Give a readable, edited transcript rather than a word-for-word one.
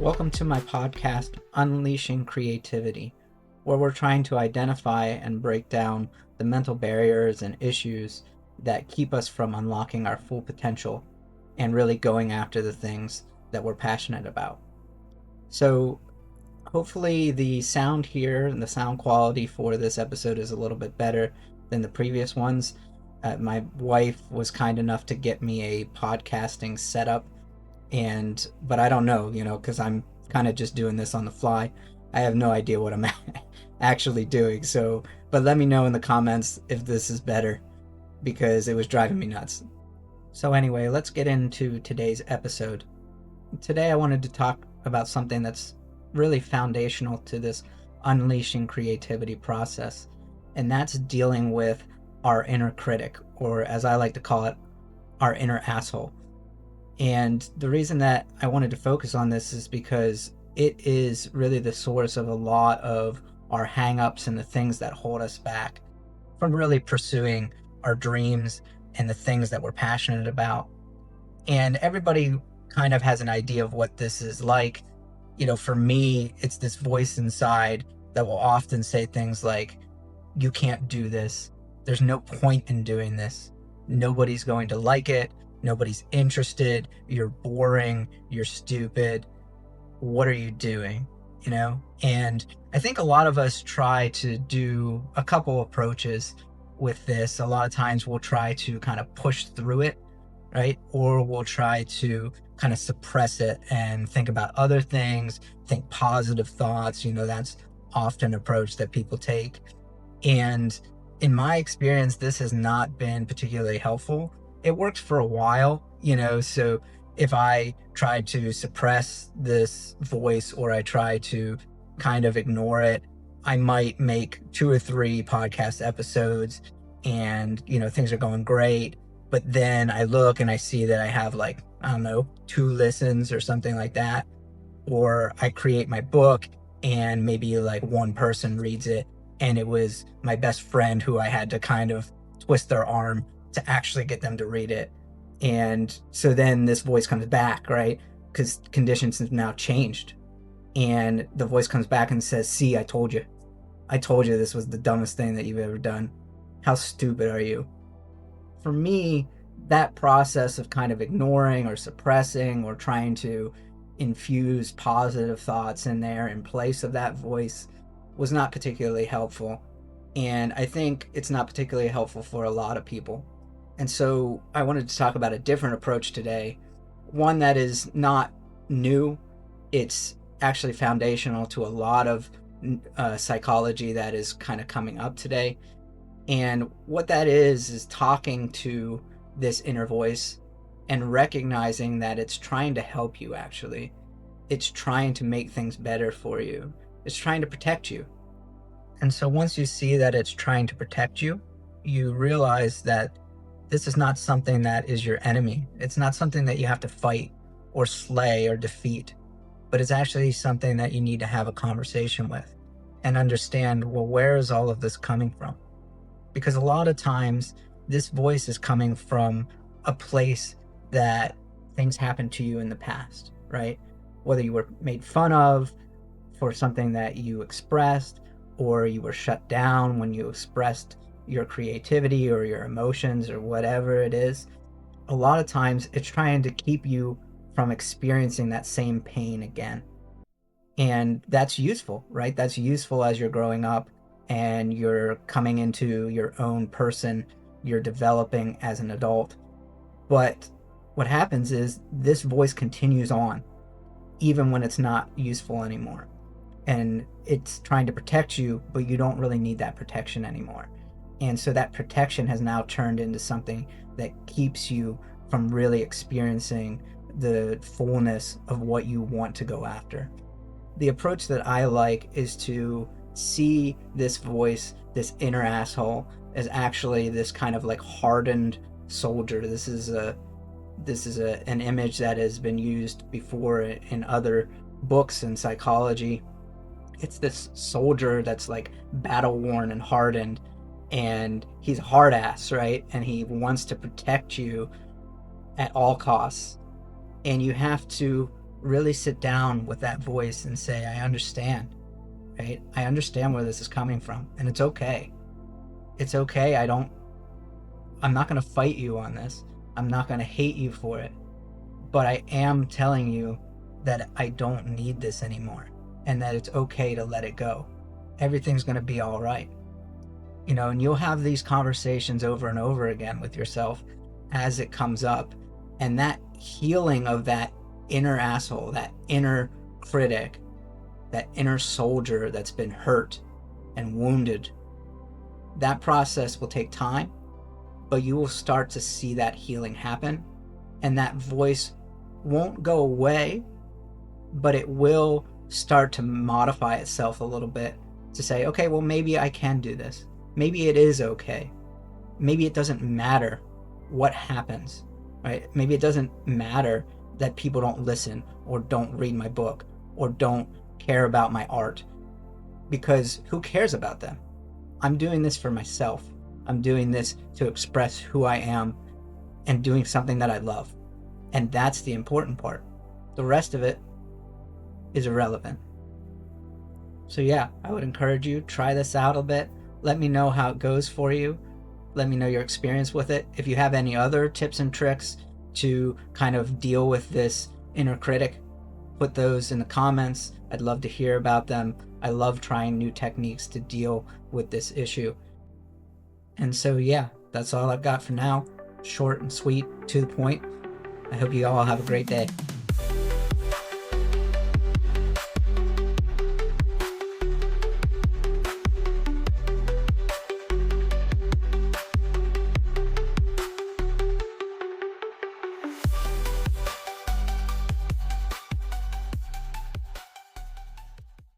Welcome to my podcast, Unleashing Creativity, where we're trying to identify and break down the mental barriers and issues that keep us from unlocking our full potential and really going after the things that we're passionate about. So, hopefully, the sound here and the sound quality for this episode is a little bit better than the previous ones. My wife was kind enough to get me a podcasting setup, but I don't know, because I'm kind of just doing this on the fly. I have no idea what I'm actually doing. So, but let me know in the comments if this is better, because it was driving me nuts. So anyway, let's get into today's episode. Today I wanted to talk about something that's really foundational to this unleashing creativity process, and that's dealing with our inner critic, or as I like to call it, our inner asshole. And the reason that I wanted to focus on this is because it is really the source of a lot of our hang-ups and the things that hold us back from really pursuing our dreams and the things that we're passionate about. And everybody kind of has an idea of what this is like. For me, it's this voice inside that will often say things like, you can't do this. There's no point in doing this. Nobody's going to like it. Nobody's interested. You're boring. You're stupid. What are you doing? And I think a lot of us try to do a couple approaches with this. A lot of times we'll try to kind of push through it, right? Or we'll try to kind of suppress it and think about other things, think positive thoughts. That's often an approach that people take. And in my experience, this has not been particularly helpful. It worked for a while, so if I try to suppress this voice or I try to kind of ignore it, I might make 2 or 3 podcast episodes and, things are going great. But then I look and I see that I have 2 listens or something like that. Or I create my book and maybe 1 person reads it, and it was my best friend who I had to kind of twist their arm to actually get them to read it. And so then this voice comes back, right? Because conditions have now changed. And the voice comes back and says, see, I told you. I told you this was the dumbest thing that you've ever done. How stupid are you? For me, that process of kind of ignoring or suppressing or trying to infuse positive thoughts in there in place of that voice was not particularly helpful. And I think it's not particularly helpful for a lot of people. And so I wanted to talk about a different approach today, one that is not new. It's actually foundational to a lot of psychology that is kind of coming up today. And what that is talking to this inner voice and recognizing that it's trying to help you, actually. It's trying to make things better for you. It's trying to protect you. And so once you see that it's trying to protect you, you realize that this is not something that is your enemy. It's not something that you have to fight or slay or defeat, but it's actually something that you need to have a conversation with and understand, well, where is all of this coming from? Because a lot of times this voice is coming from a place that things happened to you in the past, right? Whether you were made fun of for something that you expressed, or you were shut down when you expressed your creativity or your emotions or whatever it is. A lot of times it's trying to keep you from experiencing that same pain again. And that's useful, right? That's useful as you're growing up and you're coming into your own person, you're developing as an adult. But what happens is this voice continues on, even when it's not useful anymore. And it's trying to protect you, but you don't really need that protection anymore. And so that protection has now turned into something that keeps you from really experiencing the fullness of what you want to go after. The approach that I like is to see this voice, this inner asshole, as actually this kind of hardened soldier. This is an image that has been used before in other books in psychology. It's this soldier that's battle worn and hardened, and he's a hard ass, right? And he wants to protect you at all costs. And you have to really sit down with that voice and say, I understand, right? I understand where this is coming from, and it's okay. It's okay. I'm not going to fight you on this. I'm not going to hate you for it. But I am telling you that I don't need this anymore, and that it's okay to let it go. Everything's going to be all right. And you'll have these conversations over and over again with yourself as it comes up. And that healing of that inner asshole, that inner critic, that inner soldier that's been hurt and wounded, that process will take time, but you will start to see that healing happen. And that voice won't go away, but it will start to modify itself a little bit to say, okay, well, maybe I can do this. Maybe it is okay. Maybe it doesn't matter what happens, right? Maybe it doesn't matter that people don't listen or don't read my book or don't care about my art, because who cares about them? I'm doing this for myself. I'm doing this to express who I am and doing something that I love. And that's the important part. The rest of it is irrelevant. So yeah, I would encourage you, try this out a bit. Let me know how it goes for you. Let me know your experience with it. If you have any other tips and tricks to kind of deal with this inner critic, put those in the comments. I'd love to hear about them. I love trying new techniques to deal with this issue. And so yeah, that's all I've got for now. Short and sweet, to the point. I hope you all have a great day.